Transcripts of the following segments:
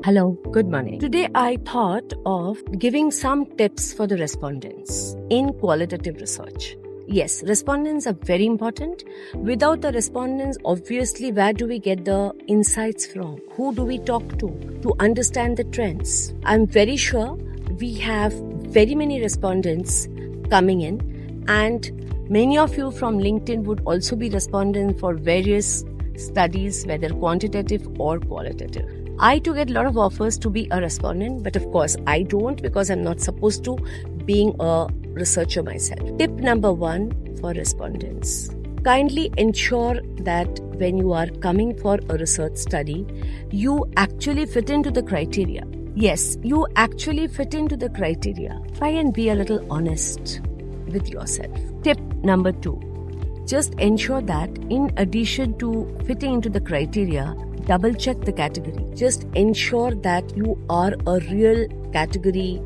Hello, good morning. Today I thought of giving some tips for the respondents in qualitative research. Yes, respondents are very important. Without the respondents, obviously, where do we get the insights from? Who do we talk to understand the trends? I'm very sure we have very many respondents coming in, and many of you from LinkedIn would also be respondents for various studies, whether quantitative or qualitative. I too get a lot of offers to be a respondent, but of course I don't, because I'm not supposed to, being a researcher myself. Tip number 1 for respondents. Kindly ensure that when you are coming for a research study, you actually fit into the criteria. Yes, you actually fit into the criteria. Try and be a little honest with yourself. Tip number 2. Just ensure that in addition to fitting into the criteria, double check the category. Just ensure that you are a real category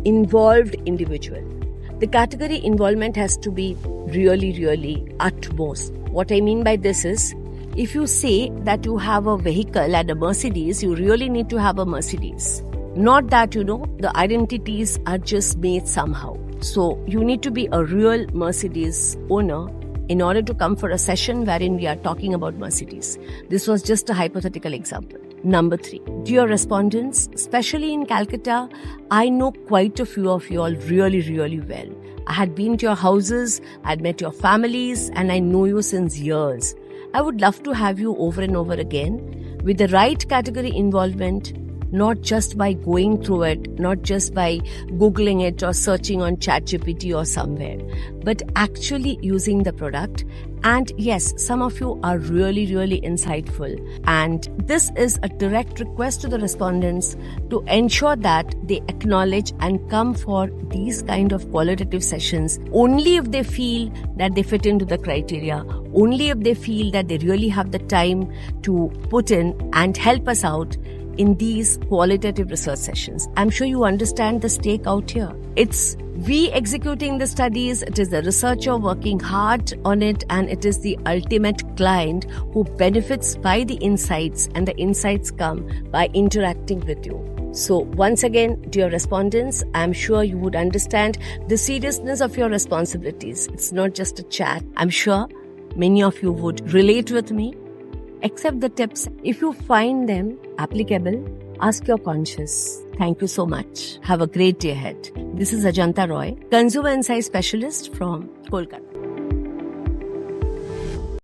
involved individual. The category involvement has to be really utmost. What I mean by this is, if you say that you have a vehicle and a Mercedes, you really need to have a Mercedes. Not that, the identities are just made somehow. So you need to be a real Mercedes owner in order to come for a session wherein we are talking about Mercedes. This was just a hypothetical example. Number 3, dear respondents, especially in Calcutta, I know quite a few of you all really well. I had been to your houses, I had met your families, and I know you since years. I would love to have you over and over again with the right category involvement, not just by going through it, not just by Googling it or searching on ChatGPT or somewhere, but actually using the product. And yes, some of you are really insightful. And this is a direct request to the respondents to ensure that they acknowledge and come for these kind of qualitative sessions only if they feel that they fit into the criteria, only if they feel that they really have the time to put in and help us out in these qualitative research sessions. I'm sure you understand the stake out here. It's we executing the studies, it is the researcher working hard on it, and it is the ultimate client who benefits by the insights, and the insights come by interacting with you. So once again, dear respondents, I'm sure you would understand the seriousness of your responsibilities. It's not just a chat. I'm sure many of you would relate with me. Accept the tips. If you find them applicable, ask your conscience. Thank you so much. Have a great day ahead. This is Ajanta Roy, Consumer Insight Specialist from Kolkata.